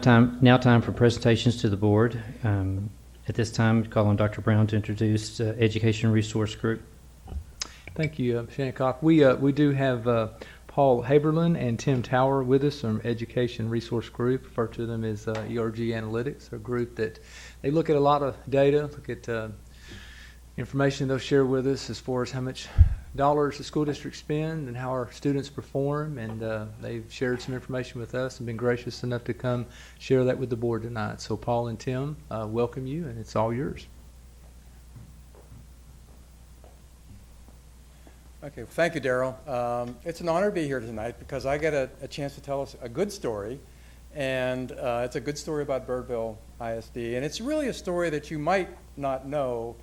Now time for presentations to the board. At this time, call on Dr. Brown to introduce Education Resource Group. Thank you, Shancock. We do have Paul Haberlin and Tim Tower with us from Education Resource Group. Refer to them as ERG Analytics, a group that they look at a lot of data, look at information they'll share with us as far as how much dollars the school district spend and how our students perform, and they've shared some information with us and been gracious enough to come share that with the board tonight. So Paul and Tim, welcome you, and it's all yours. Okay, well, thank you, Daryl. It's an honor to be here tonight because I get a chance to tell us a good story, and it's a good story about Birdville ISD, and it's really a story that you might not know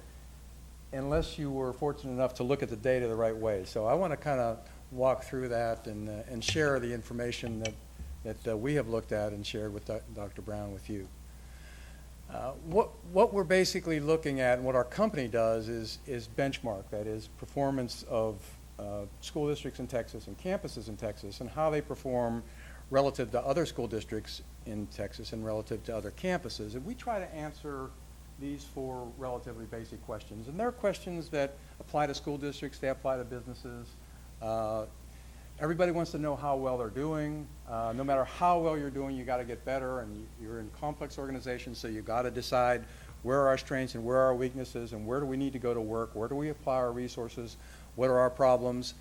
unless you were fortunate enough to look at the data the right way. So I want to kind of walk through that and share the information that we have looked at and shared with Dr. Brown with you. What we're basically looking at and what our company does is benchmark, that is performance of school districts in Texas and campuses in Texas and how they perform relative to other school districts in Texas and relative to other campuses. And we try to answer these four relatively basic questions. And they're questions that apply to school districts, they apply to businesses. Everybody wants to know how well they're doing. No matter how well you're doing, you got to get better, and you're in complex organizations, so you got to decide where are our strengths and where are our weaknesses and where do we need to go to work, where do we apply our resources, what are our problems,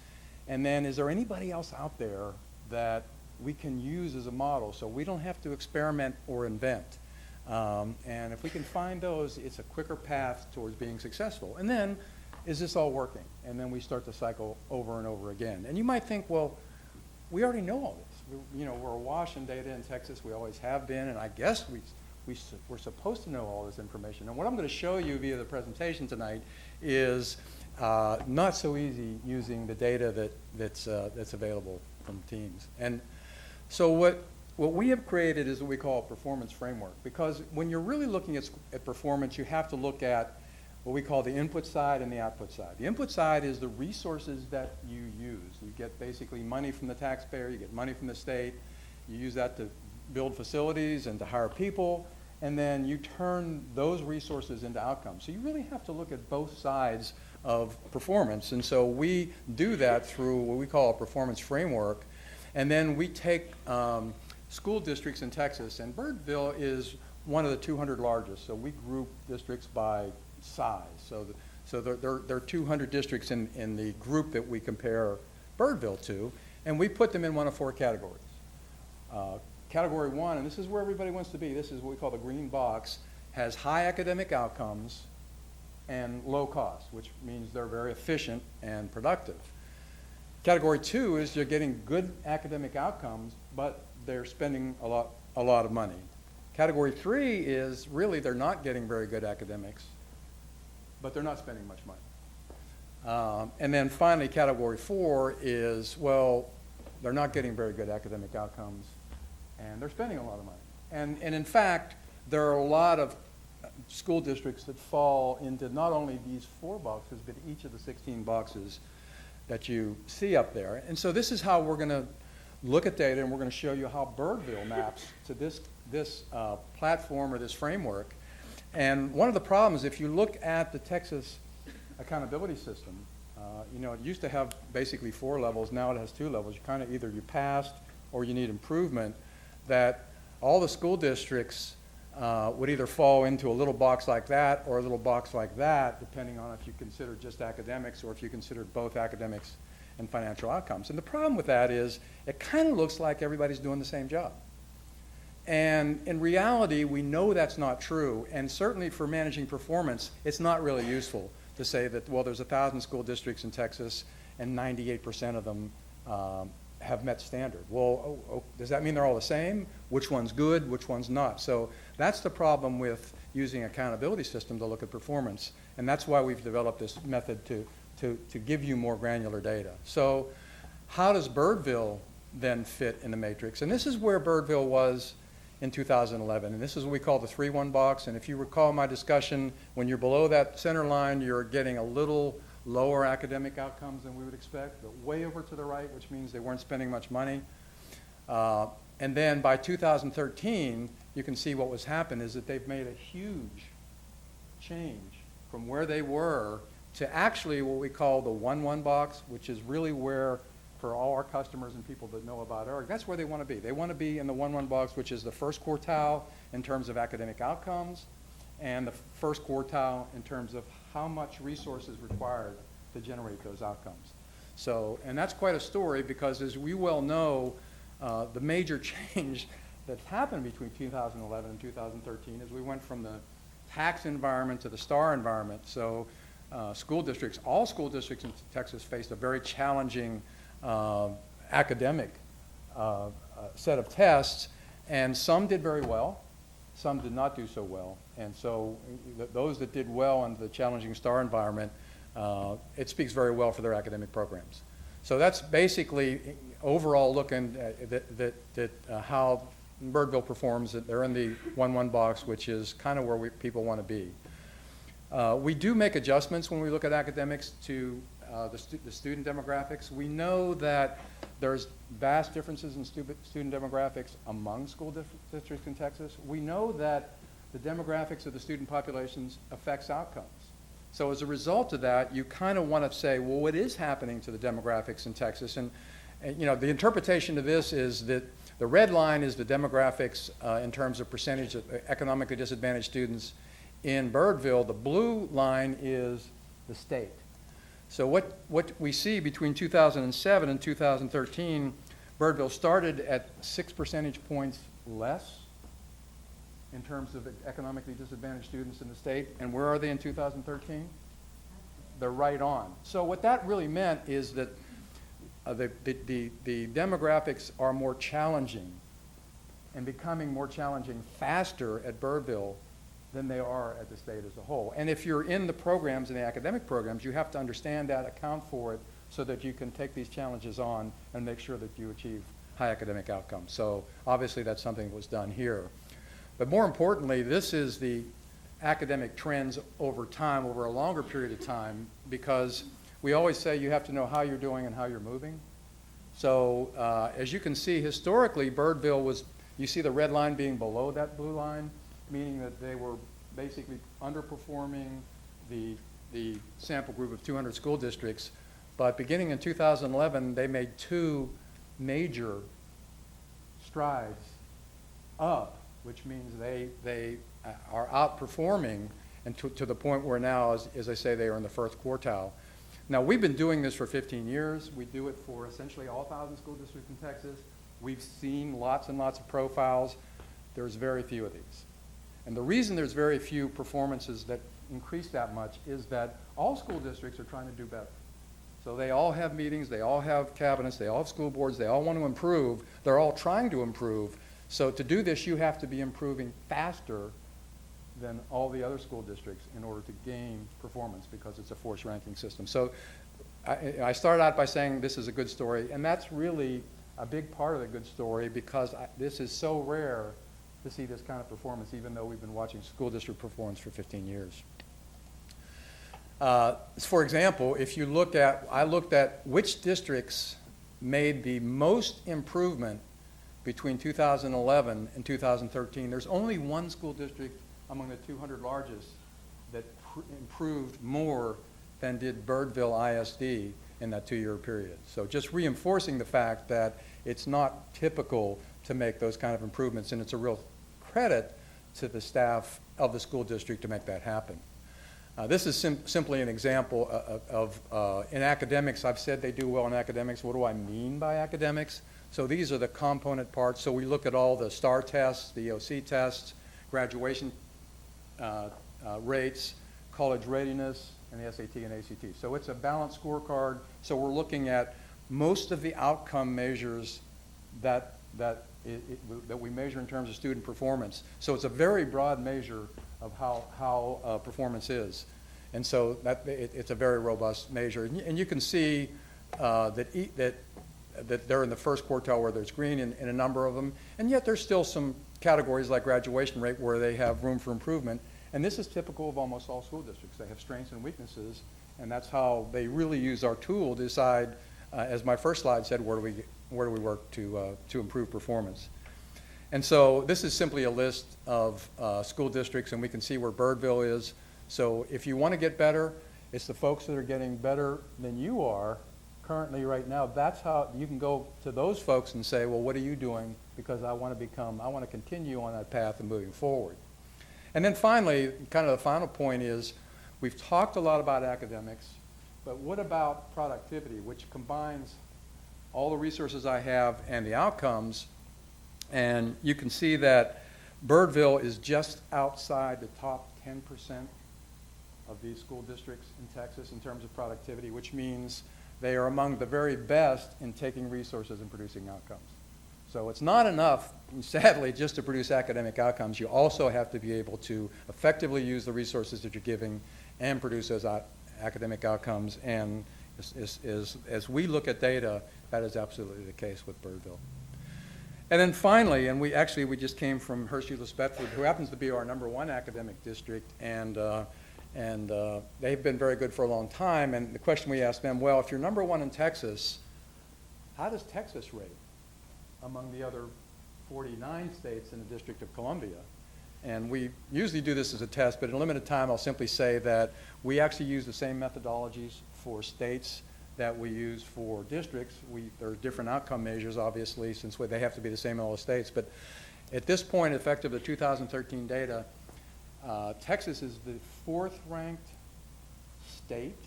and then is there anybody else out there that we can use as a model so we don't have to experiment or invent. And if we can find those, it's a quicker path towards being successful. And then, is this all working? And then we start the cycle over and over again. And you might think, well, we already know all this. We're awash in data in Texas. We always have been, and I guess we're supposed to know all this information. And what I'm going to show you via the presentation tonight is not so easy using the data that's available from teams. And so what we have created is what we call a performance framework, because when you're really looking at performance, you have to look at what we call the input side and the output side. The input side is the resources that you use. You get basically money from the taxpayer, you get money from the state, you use that to build facilities and to hire people, and then you turn those resources into outcomes. So you really have to look at both sides of performance, and so we do that through what we call a performance framework, and then we take school districts in Texas, and Birdville is one of the 200 largest, so we group districts by size. So there are 200 districts in the group that we compare Birdville to, and we put them in one of four categories. Category one, and this is where everybody wants to be, this is what we call the green box, has high academic outcomes and low cost, which means they're very efficient and productive. Category two is they're getting good academic outcomes, but they're spending a lot of money. Category three is really they're not getting very good academics, but they're not spending much money. And then finally, category four is, well, they're not getting very good academic outcomes, and they're spending a lot of money. And in fact, there are a lot of school districts that fall into not only these four boxes, but each of the 16 boxes that you see up there. And so this is how we're going to look at data, and we're going to show you how Birdville maps to this platform or this framework. And one of the problems, if you look at the Texas accountability system, it used to have basically 4 levels. Now it has 2 levels. You kind of either you passed or you need improvement. That all the school districts would either fall into a little box like that or a little box like that, depending on if you consider just academics or if you considered both academics and financial outcomes. And the problem with that is it kind of looks like everybody's doing the same job. And in reality, we know that's not true. And certainly for managing performance, it's not really useful to say that, well, there's 1,000 school districts in Texas and 98% of them have met standard. Well, does that mean they're all the same? Which one's good, which one's not? So that's the problem with using an accountability system to look at performance. And that's why we've developed this method to give you more granular data. So how does Birdville then fit in the matrix? And this is where Birdville was in 2011. And this is what we call the 3-1 box. And if you recall my discussion, when you're below that center line, you're getting a little lower academic outcomes than we would expect, but way over to the right, which means they weren't spending much money. And then by 2013, you can see what was happened is that they've made a huge change from where they were to actually what we call the 1-1 box, which is really where, for all our customers and people that know about ERG, that's where they want to be. They want to be in the 1-1 box, which is the first quartile in terms of academic outcomes and the first quartile in terms of how much resources required to generate those outcomes. So, and that's quite a story because as we well know, the major change that happened between 2011 and 2013 is we went from the tax environment to the STAR environment. So school districts, all school districts in Texas faced a very challenging academic set of tests, and some did very well, some did not do so well. And so those that did well in the challenging STAR environment, it speaks very well for their academic programs. So that's basically overall looking at how Birdville performs. They're in the 1-1 box, which is kind of where people want to be. We do make adjustments when we look at academics to the student demographics. We know that there's vast differences in student demographics among school districts in Texas. We know that the demographics of the student populations affects outcomes. So as a result of that, you kind of want to say, well, what is happening to the demographics in Texas? And you know, the interpretation of this is that the red line is the demographics in terms of percentage of economically disadvantaged students in Birdville. The blue line is the state. So what we see between 2007 and 2013, Birdville started at 6 percentage points less in terms of economically disadvantaged students in the state. And where are they in 2013? They're right on. So what that really meant is that the demographics are more challenging and becoming more challenging faster at Birdville than they are at the state as a whole. And if you're in the programs, in the academic programs, you have to understand that, account for it, so that you can take these challenges on and make sure that you achieve high academic outcomes. So obviously that's something that was done here. But more importantly, this is the academic trends over time, over a longer period of time, because we always say you have to know how you're doing and how you're moving. So as you can see, historically, Birdville was, you see the red line being below that blue line, meaning that they were basically underperforming the sample group of 200 school districts. But beginning in 2011, they made 2 major strides up, which means they are outperforming, and to the point where now, as I say, they are in the first quartile. Now, we've been doing this for 15 years. We do it for essentially all 1,000 school districts in Texas. We've seen lots and lots of profiles. There's very few of these. And the reason there's very few performances that increase that much is that all school districts are trying to do better. So they all have meetings, they all have cabinets, they all have school boards, they all want to improve. They're all trying to improve. So to do this, you have to be improving faster than all the other school districts in order to gain performance, because it's a forced ranking system. So I started out by saying this is a good story, and that's really a big part of the good story, because this is so rare to see this kind of performance, even though we've been watching school district performance for 15 years. For example, if you look at, I looked at which districts made the most improvement between 2011 and 2013. There's only one school district among the 200 largest that improved more than did Birdville ISD in that 2-year period. So just reinforcing the fact that it's not typical to make those kind of improvements, and it's a real credit to the staff of the school district to make that happen. This is simply an example of in academics, I've said they do well in academics. What do I mean by academics? So these are the component parts. So we look at all the STAR tests, the EOC tests, graduation rates, college readiness, and the SAT and ACT. So it's a balanced scorecard. So we're looking at most of the outcome measures that we measure in terms of student performance. So it's a very broad measure of how performance is. And so it's a very robust measure. And you can see that they're in the first quartile where there's green in a number of them. And yet there's still some categories like graduation rate where they have room for improvement. And this is typical of almost all school districts. They have strengths and weaknesses, and that's how they really use our tool to decide, as my first slide said, where do we work to improve performance. And so this is simply a list of school districts, and we can see where Birdville is. So if you want to get better, it's the folks that are getting better than you are currently right now. That's how you can go to those folks and say, well, what are you doing? Because I want to continue on that path and moving forward. And then finally, kind of the final point is, we've talked a lot about academics, but what about productivity, which combines all the resources I have and the outcomes? And you can see that Birdville is just outside the top 10% of these school districts in Texas in terms of productivity, which means they are among the very best in taking resources and producing outcomes. So it's not enough, sadly, just to produce academic outcomes. You also have to be able to effectively use the resources that you're giving and produce those academic outcomes. And as we look at data, that is absolutely the case with Birdville. And then finally, and we just came from Hershey-Lewis Bedford, who happens to be our #1 academic district, and they've been very good for a long time. And the question we asked them, well, if you're #1 in Texas, how does Texas rate among the other 49 states in the District of Columbia? And we usually do this as a test, but in a limited time, I'll simply say that we actually use the same methodologies for states that we use for districts. There are different outcome measures, obviously, since they have to be the same in all the states. But at this point, effective the 2013 data, Texas is the 4th ranked state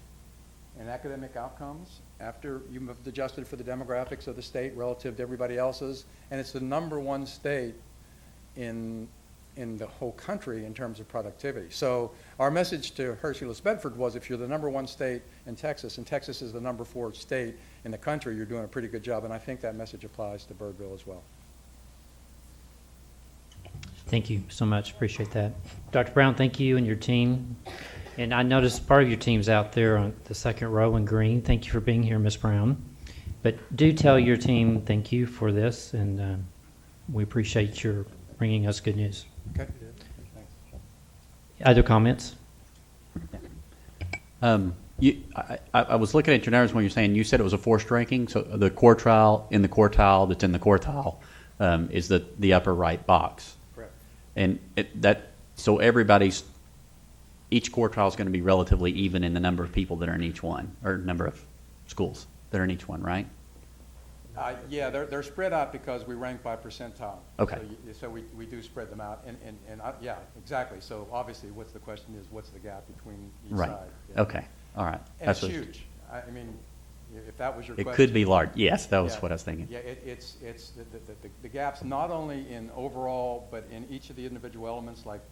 in academic outcomes after you've adjusted for the demographics of the state relative to everybody else's, and it's the #1 state in the whole country in terms of productivity. So our message to Hershey-Lewis Bedford was, if you're the #1 state in Texas, and Texas is the #4 state in the country, you're doing a pretty good job, and I think that message applies to Birdville as well. Thank you so much. Appreciate that. Dr. Brown, thank you and your team. And I noticed part of your team's out there on the second row in green. Thank you for being here, Ms. Brown. But do tell your team thank you for this, and we appreciate your bringing us good news. Okay. Thanks. Other comments? I was looking at your numbers when you're saying you said it was a forced ranking. So the quartile in the quartile that's in the quartile is the upper right box. Correct. And so each quartile is going to be relatively even in the number of people that are in each one, or number of schools that are in each one, right? Yeah, they're spread out because we rank by percentile. Okay. So we do spread them out, and yeah, exactly. So obviously, what's the question is, what's the gap between each Right. side? Yeah. Okay. All right. And it's huge. I mean, if that was your It question. could be large. Yes, that was Yeah. what I was thinking. Yeah, it's the gaps not only in overall, but in each of the individual elements like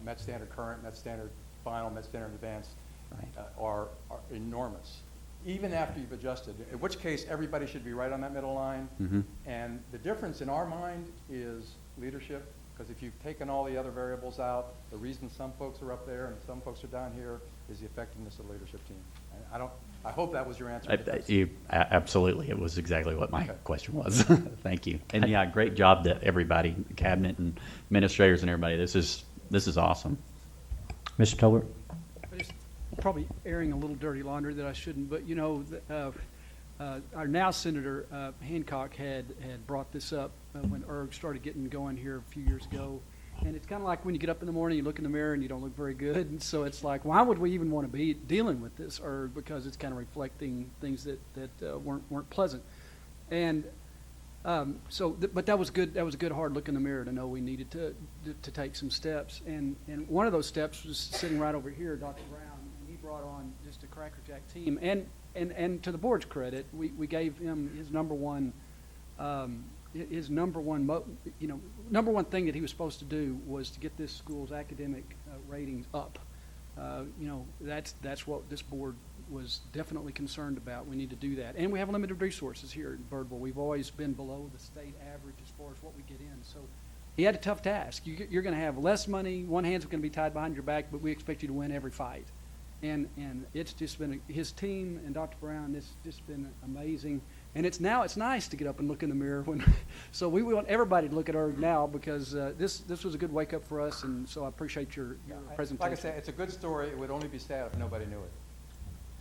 Met Standard Current, Met Standard Final, Met Standard Advanced, Right. are enormous. Even after you've adjusted, in which case everybody should be right on that middle line. Mhm. And the difference in our mind is leadership, because if you've taken all the other variables out, the reason some folks are up there and some folks are down here is the effectiveness of the leadership team. And I hope that was your answer. Absolutely. It was exactly what my Okay. question was. Thank you. And yeah, great job to everybody, cabinet and administrators and everybody. This is awesome. Mr. Tolbert? Probably airing a little dirty laundry that I shouldn't, but our now Senator Hancock had brought this up when ERG started getting going here a few years ago. And it's kind of like when you get up in the morning, you look in the mirror and you don't look very good. And so it's like, why would we even want to be dealing with this ERG? Because it's kind of reflecting things that weren't pleasant. And but that was good. That was a good hard look in the mirror to know we needed to take some steps. And one of those steps was sitting right over here, Dr. Brown. Brought on just a crackerjack team, and to the board's credit, we gave him his number one thing that he was supposed to do was to get this school's academic ratings up. That's what this board was definitely concerned about. We need to do that, and we have limited resources here at Birdville. We've always been below the state average as far as what we get in. So he had a tough task. You're going to have less money. One hand's going to be tied behind your back, but we expect you to win every fight. And it's just been his team and Dr. Brown. It's just been amazing. And it's nice to get up and look in the mirror so we want everybody to look at ERG now because this was a good wake up for us. And so I appreciate your presentation. Like I said, it's a good story. It would only be sad if nobody knew it.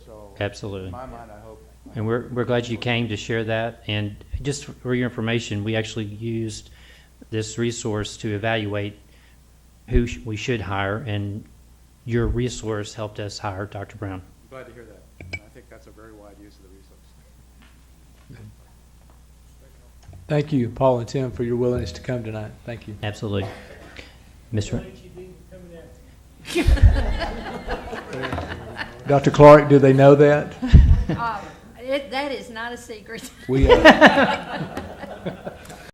So Absolutely. in my mind, I hope. And we're glad you came to share that. And just for your information, we actually used this resource to evaluate who we should hire, and your resource helped us hire Dr. Brown. Glad to hear that. And I think that's a very wide use of the resource. Thank you, Paul and Tim, for your willingness to come tonight. Thank you. Absolutely. Mr. Dr. Clark, do they know that? That is not a secret. We